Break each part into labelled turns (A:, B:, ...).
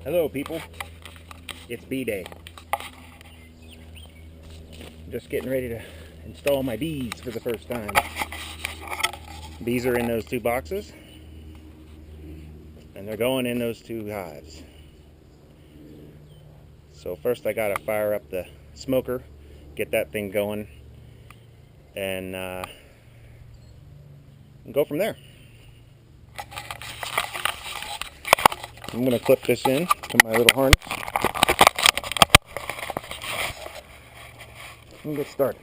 A: Hello people, it's bee day. I'm just getting ready to install my bees for the first time. Bees are in those two boxes and they're going in those two hives. So first I gotta fire up the smoker, get that thing going, and go from there. I'm gonna clip this in to my little harness and get started.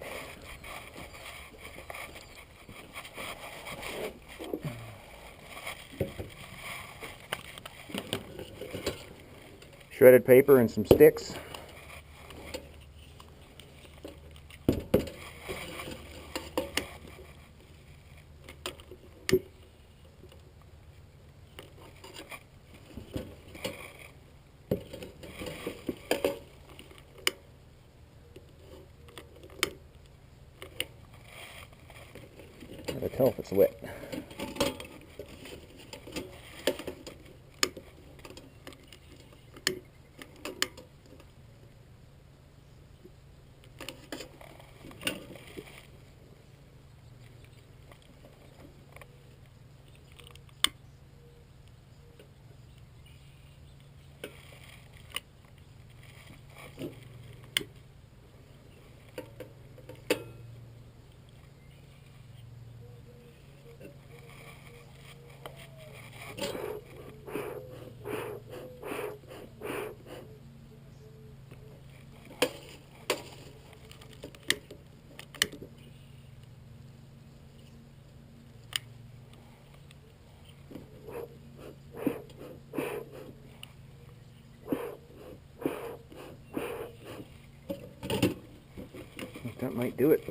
A: Shredded paper and some sticks. Hard to tell if it's wet. That might do it.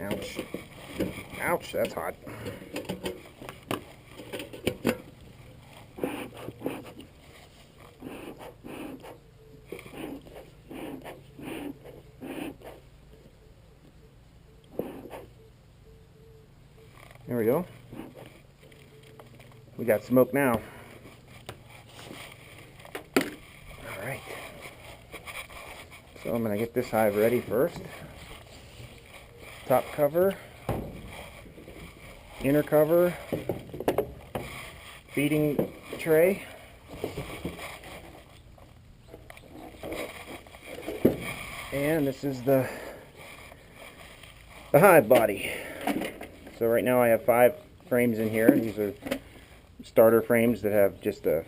A: Ouch. Ouch, that's hot. There we go. We got smoke now. Alright. So I'm going to get this hive ready first. Top cover, inner cover, feeding tray, and this is the hive body. So right now I have 5 frames in here. These are starter frames that have just a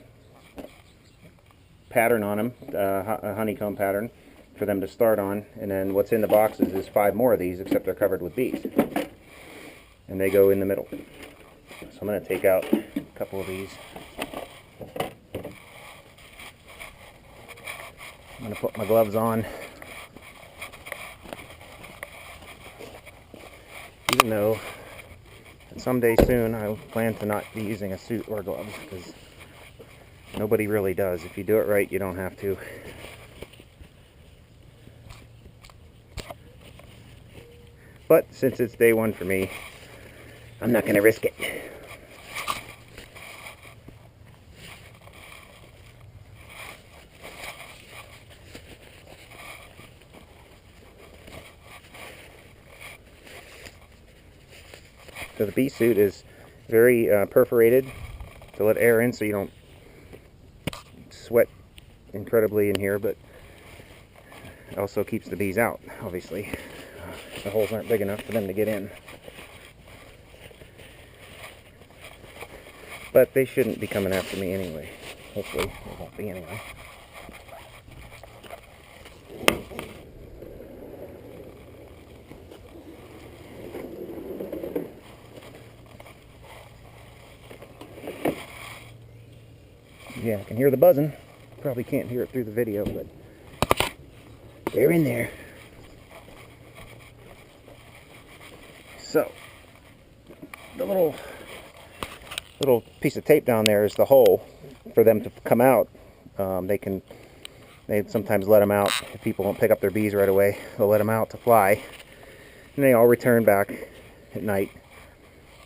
A: pattern on them, a honeycomb pattern for them to start on, and then what's in the boxes is 5 more of these, except they're covered with bees, and they go in the middle. So I'm going to take out a couple of these. I'm going to put my gloves on, even though someday soon I plan to not be using a suit or gloves, because nobody really does. If you do it right, you don't have to. But since it's day one for me, I'm not going to risk it. So the bee suit is very perforated to let air in so you don't sweat incredibly in here, but it also keeps the bees out, obviously. The holes aren't big enough for them to get in. But they shouldn't be coming after me anyway. Hopefully they won't be anyway. Yeah, I can hear the buzzing. Probably can't hear it through the video, but they're in there. So, the little piece of tape down there is the hole for them to come out. They sometimes let them out if people don't pick up their bees right away. They'll let them out to fly, and they all return back at night,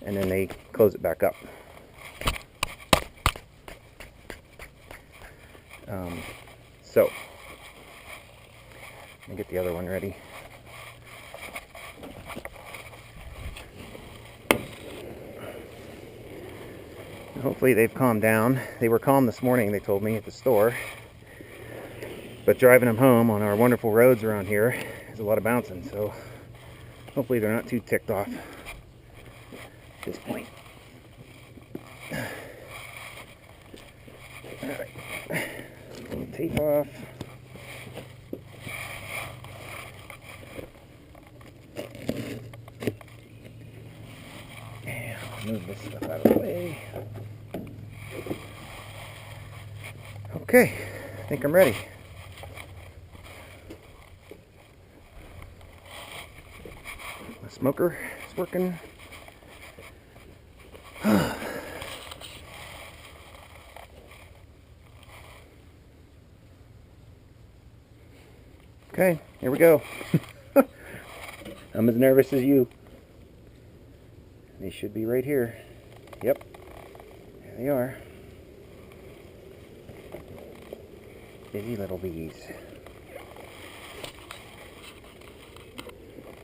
A: and then they close it back up. So, let me get the other one ready. Hopefully they've calmed down. They were calm this morning, they told me, at the store. But driving them home on our wonderful roads around here is a lot of bouncing, so hopefully they're not too ticked off at this point. Alright, pull the tape off. And I'll move this stuff out of the way. Okay, I think I'm ready. My smoker is working. Okay, here we go. I'm as nervous as you. They should be right here. Yep, there they are. Busy little bees.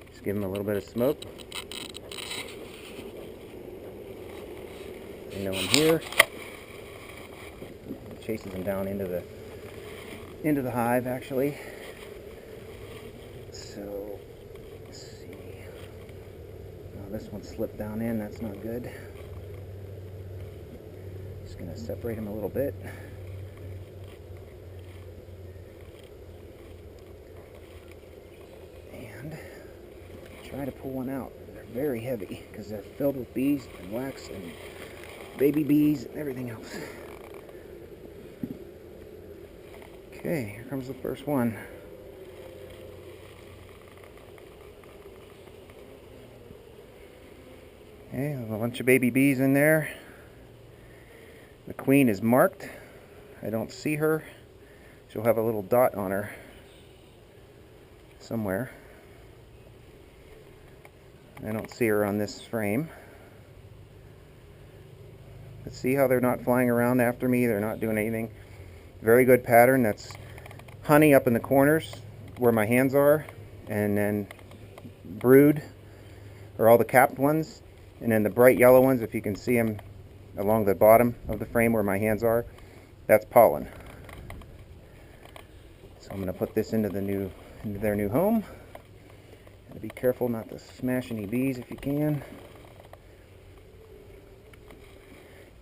A: Just give them a little bit of smoke. They know I'm here. Chases them down into the hive, actually. So, let's see. Oh, this one slipped down in. That's not good. Just gonna separate them a little bit. And try to pull one out. They're very heavy because they're filled with bees and wax and baby bees and everything else. Okay, here comes the first one. Okay, there's a bunch of baby bees in there. The queen is marked. I don't see her. She'll have a little dot on her somewhere. I don't see her on this frame. But see how they're not flying around after me? They're not doing anything. Very good pattern. That's honey up in the corners where my hands are, and then brood, or all the capped ones, and then the bright yellow ones, if you can see them along the bottom of the frame where my hands are, that's pollen. So I'm going to put this into their new home. And be careful not to smash any bees if you can.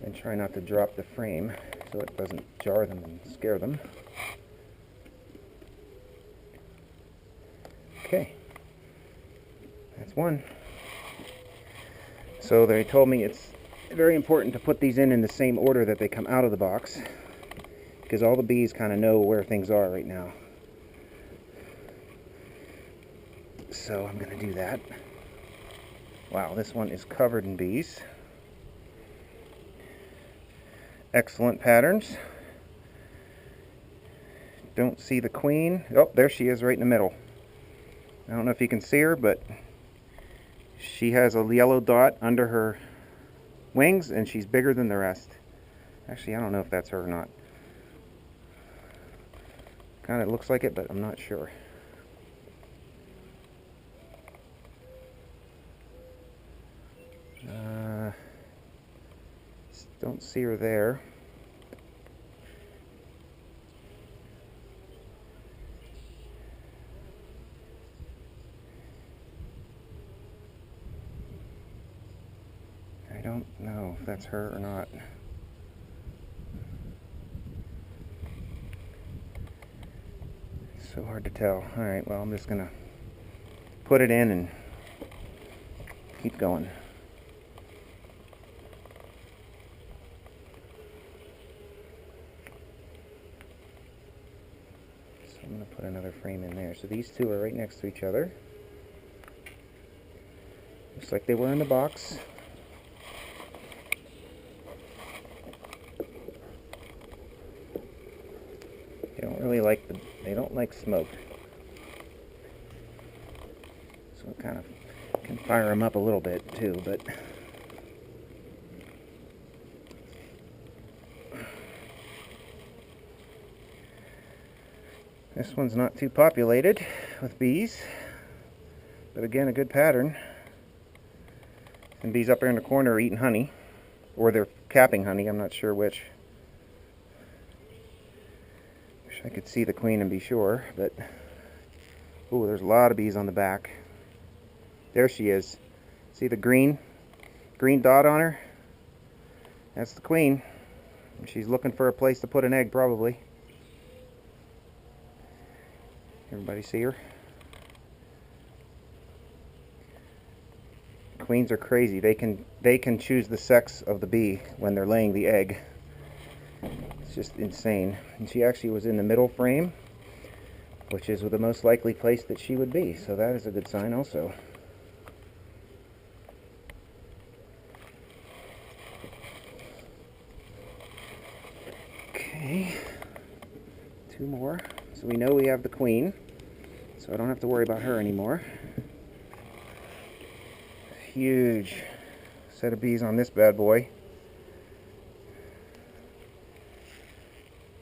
A: And try not to drop the frame so it doesn't jar them and scare them. Okay, that's one. So they told me it's very important to put these in the same order that they come out of the box, because all the bees kind of know where things are right now. So I'm going to do that. Wow, this one is covered in bees. Excellent patterns. Don't see the queen. Oh, there she is right in the middle. I don't know if you can see her, but she has a yellow dot under her wings, and she's bigger than the rest. Actually, I don't know if that's her or not. Kind of looks like it, but I'm not sure. Don't see her there. I don't know if that's her or not. It's so hard to tell. Alright, well, I'm just gonna put it in and keep going. So I'm gonna put another frame in there. So these two are right next to each other. Looks like they were in the box. They don't like smoke. So it kind of can fire them up a little bit too, but This one's not too populated with bees, but again, a good pattern. And bees up there in the corner are eating honey, or they're capping honey, I'm not sure which. Wish I could see the queen and be sure, but ooh, there's a lot of bees on the back. There she is. See the green dot on her? That's the queen. She's looking for a place to put an egg, probably. Everybody see her? Queens are crazy. They can choose the sex of the bee when they're laying the egg. It's just insane. And she actually was in the middle frame, which is the most likely place that she would be. So that is a good sign also. Okay, 2 more. So we know we have the queen, so I don't have to worry about her anymore. Huge set of bees on this bad boy.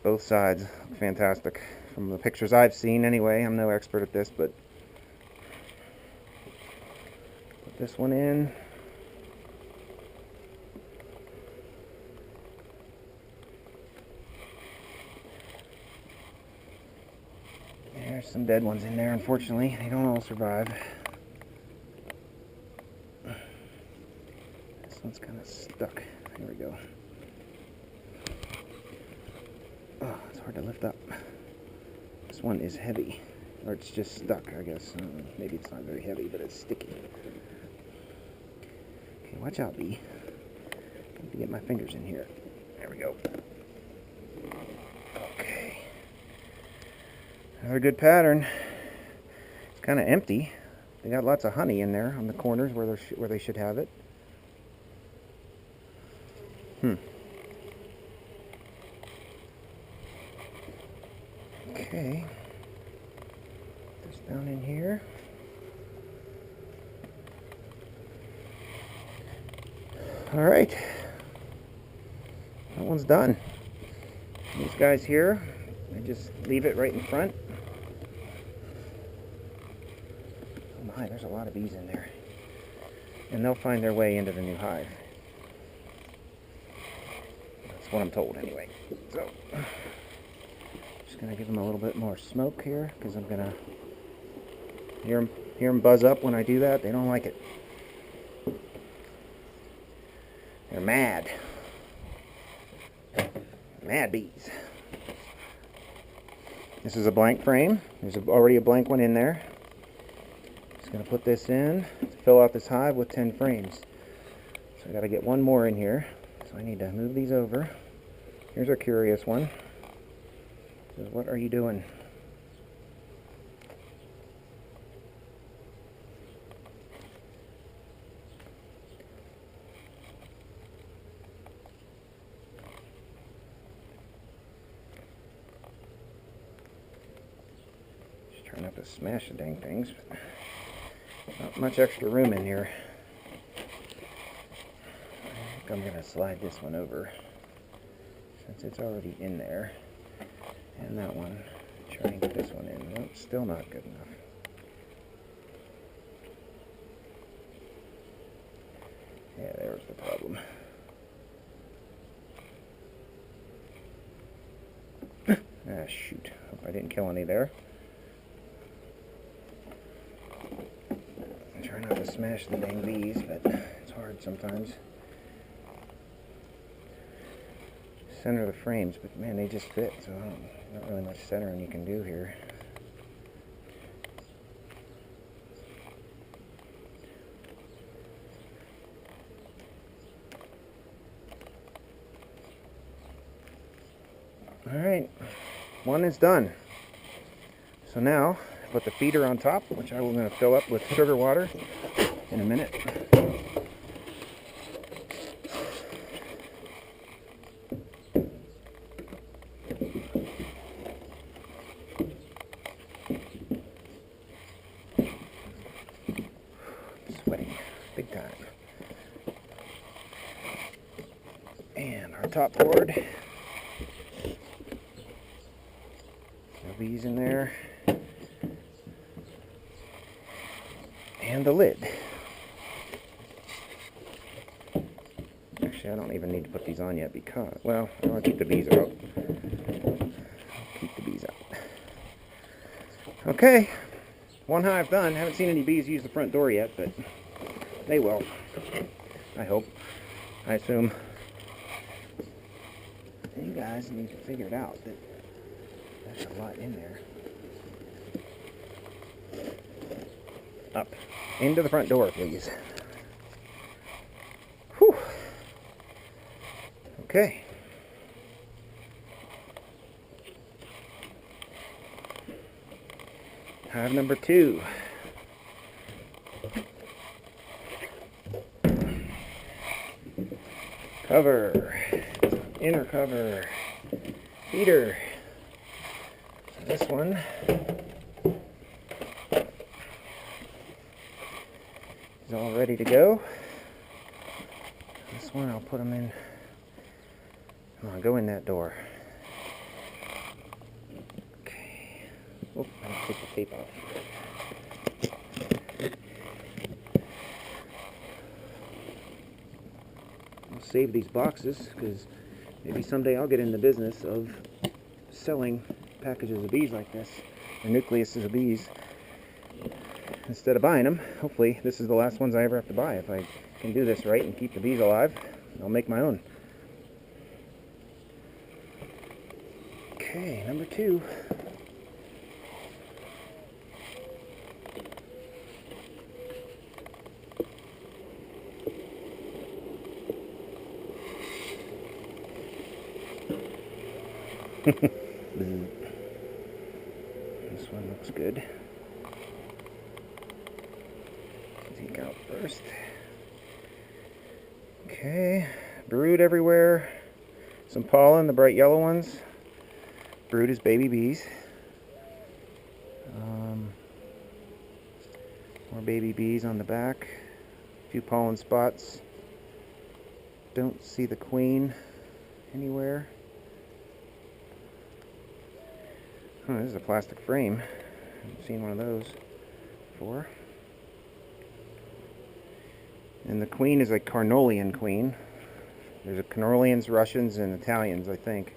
A: Both sides look fantastic from the pictures I've seen anyway. I'm no expert at this, but put this one in. There's some dead ones in there, unfortunately. They don't all survive. This one's kind of stuck. Here we go. Oh, it's hard to lift up. This one is heavy. Or it's just stuck, I guess. Maybe it's not very heavy, but it's sticky. Okay, watch out, bee. I need to get my fingers in here. There we go. Okay. Another good pattern. It's kind of empty. They got lots of honey in there on the corners where they should have it. Okay. This down in here. All right. That one's done. These guys here, I just leave it right in front. Oh my, there's a lot of bees in there. And they'll find their way into the new hive. That's what I'm told anyway. So, just gonna give them a little bit more smoke here, because I'm gonna hear them buzz up when I do that. They don't like it. They're mad. Mad bees. This is a blank frame. There's already a blank one in there. Just going to put this in to fill out this hive with 10 frames. So I got to get one more in here. So I need to move these over. Here's a curious one. It says, what are you doing? Try not to smash the dang things. Not much extra room in here. I think I'm going to slide this one over since it's already in there. And that one. Try and get this one in. Nope, still not good enough. Yeah, there's the problem. Ah, shoot. Hope I didn't kill any there. Try not to smash the dang bees, but it's hard sometimes. Center the frames, but man, they just fit, so not really much centering you can do here. Alright, one is done. So now, put the feeder on top, which I will going to fill up with sugar water in a minute. Sweating big time. And our top board. bees in there. And the lid. Actually, I don't even need to put these on yet because, well, I want to keep the bees out. Keep the bees out. Okay, one hive done. Haven't seen any bees use the front door yet, but they will. I hope. I assume. You guys need to figure it out. There's a lot in there. Up. Into the front door, please. Whew. Okay. Hive number 2. Cover. Inner cover. Feeder. This one is all ready to go. This one I'll put them in. Come on, go in that door. Okay. Oh, I'll take the tape off. I'll save these boxes because maybe someday I'll get in the business of selling packages of bees like this, or nucleuses of bees, instead of buying them. Hopefully this is the last ones I ever have to buy. If I can do this right and keep the bees alive, I'll make my own. Okay, number 2. This one looks good. Take out first. Okay, brood everywhere. Some pollen, the bright yellow ones. Brood is baby bees. More baby bees on the back. A few pollen spots. Don't see the queen anywhere. Oh, this is a plastic frame. I've seen one of those before. And the queen is a Carnolian queen. There's a Carnolians, Russians, and Italians, I think.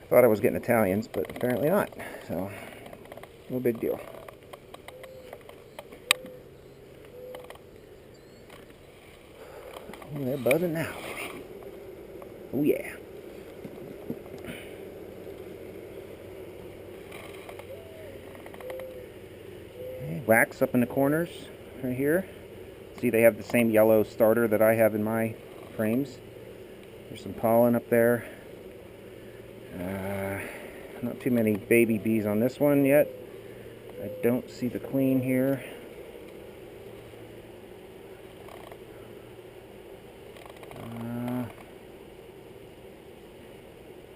A: I thought I was getting Italians, but apparently not. So, no big deal. Oh, they're buzzing now, baby. Oh, yeah. Wax up in the corners right here. See, they have the same yellow starter that I have in my frames. There's some pollen up there. Not too many baby bees on this one yet. I don't see the queen here.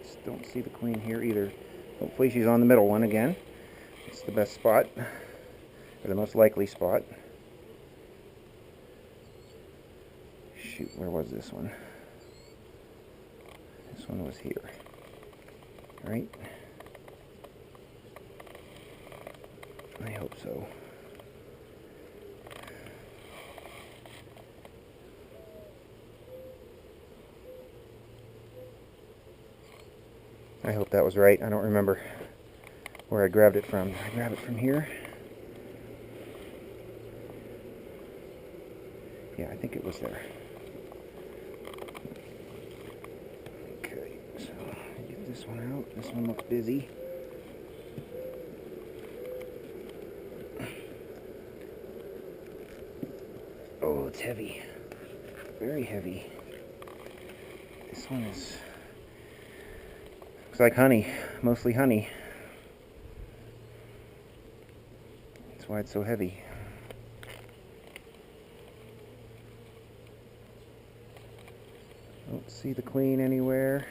A: Just don't see the queen here either. Hopefully she's on the middle one again. It's the best spot. Or the most likely spot. Shoot, where was this one? This one was here. Right? I hope so. I hope that was right. I don't remember where I grabbed it from. Did I grab it from here? Yeah, I think it was there. Okay, so get this one out. This one looks busy. Oh, it's heavy. Very heavy. This one is... looks like honey. Mostly honey. That's why it's so heavy. Don't see the queen anywhere.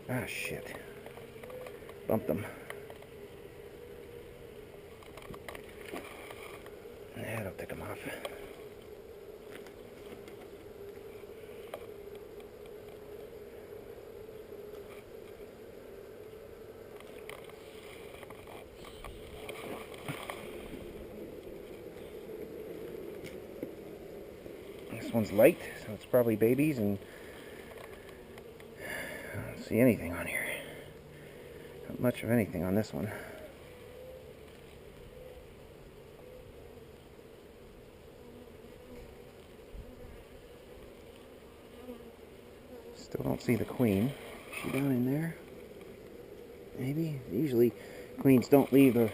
A: Ah, shit. Bumped them. off. This one's light, so it's probably babies, and I don't see anything on here. Not much of anything on this one. Still don't see the queen. Is she down in there? Maybe. Usually queens don't leave the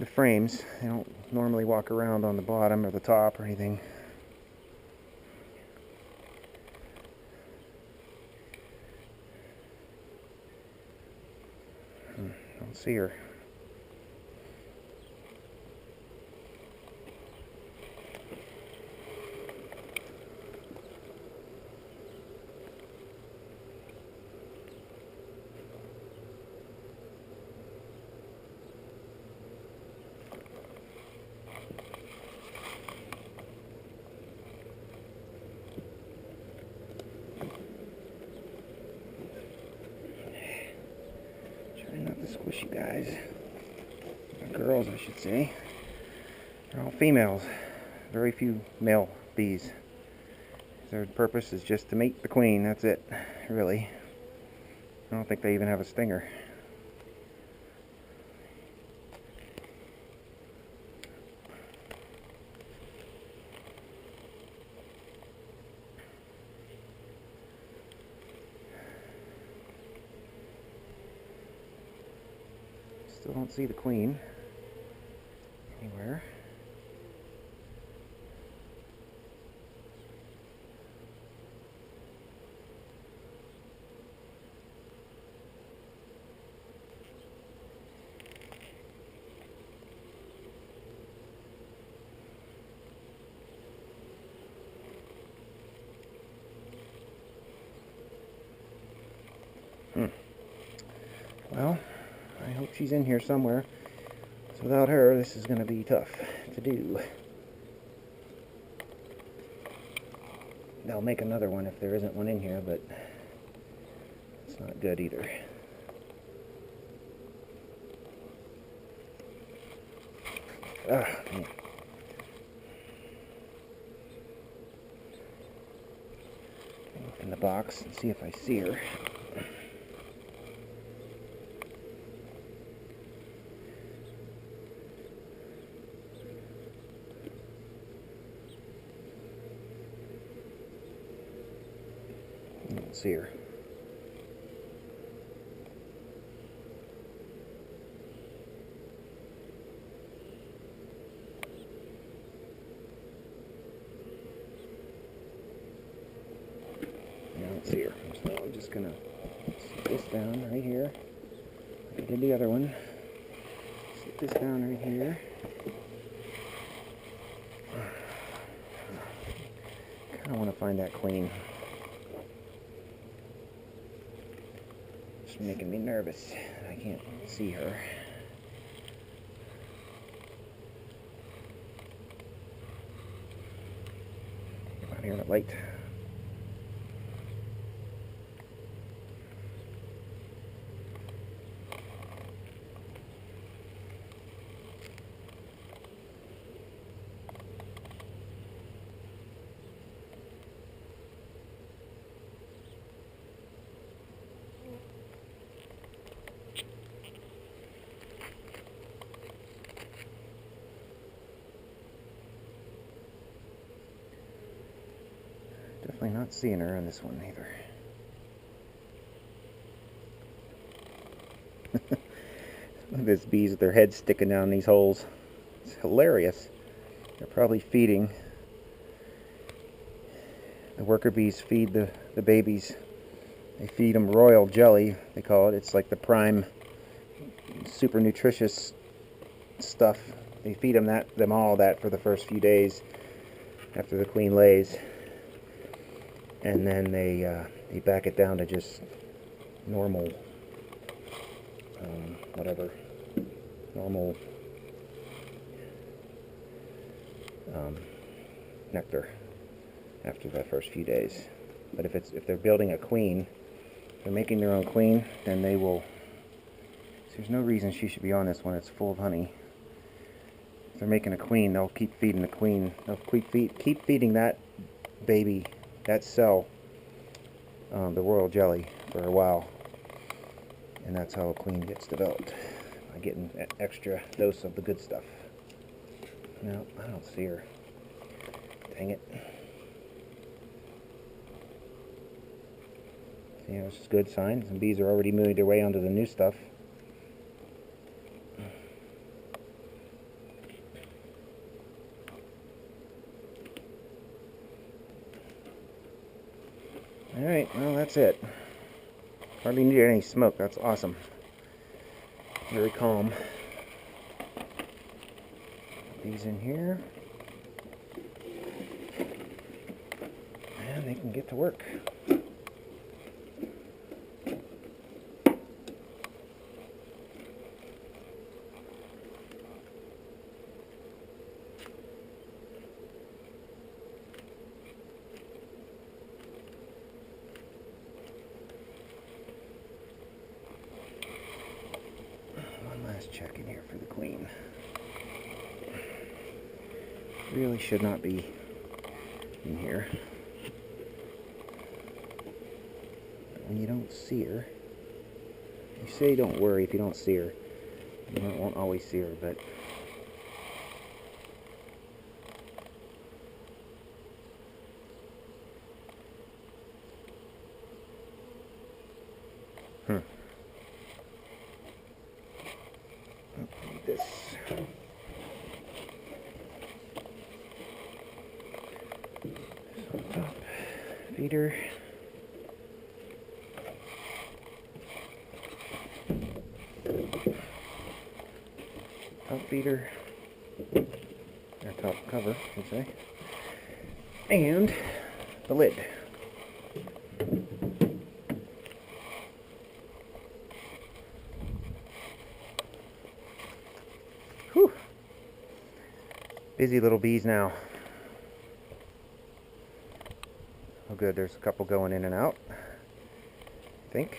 A: frames. They don't normally walk around on the bottom or the top or anything. Don't see her. Not to squish you guys. Girls, I should say. They're all females. Very few male bees. Their purpose is just to mate the queen. That's it, really. I don't think they even have a stinger. Still don't see the queen anywhere. Well, I hope she's in here somewhere. So without her, this is going to be tough to do. They'll make another one if there isn't one in here, but it's not good either. Ah, man. Look in the box and see if I see her. I don't see her. I don't see her. So I'm just gonna sit this down right here. Like I did the other one. Sit this down right here. I want to find that queen. It's making me nervous. I can't see her. Get out here in the light. Definitely not seeing her on this one either. Look at these bees with their heads sticking down these holes. It's hilarious. They're probably feeding. The worker bees feed the babies. They feed them royal jelly, they call it. It's like the prime, super nutritious stuff. They feed them all that for the first few days after the queen lays. And then they back it down to just normal, normal nectar after the first few days. But if they're building a queen, if they're making their own queen, then they will. So there's no reason she should be on this when it's full of honey. If they're making a queen, they'll keep feeding the queen. They'll keep feeding that baby, that cell, the royal jelly for a while, and that's how a queen gets developed, by getting an extra dose of the good stuff. No, I don't see her. Dang it. See, this is a good sign. Some bees are already moving their way onto the new stuff. Alright, well, that's it. Hardly needed any smoke. That's awesome. Very calm. Put these in here. And they can get to work. Check in here for the queen. Really should not be in here. When you don't see her, you say don't worry if you don't see her. You won't always see her, but this. Top feeder. Top feeder. Or top cover, I should say. And the lid. Whew. Busy little bees now. Oh good, there's a couple going in and out, I think.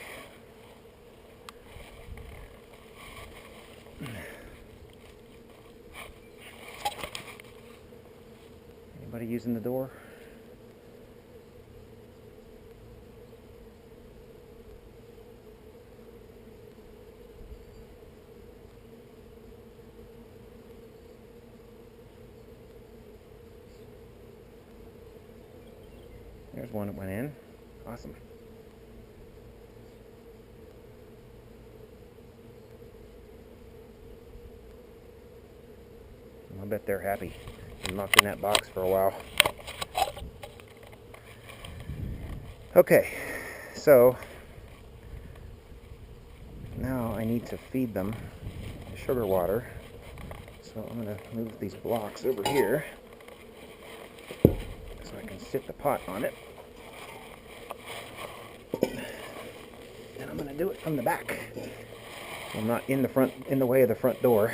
A: Anybody using the door? There's one that went in. Awesome. I bet they're happy. Been locked in that box for a while. Okay, so now I need to feed them sugar water. So I'm going to move these blocks over here so I can sit the pot on it. And I'm going to do it from the back. I'm not in the way of the front door.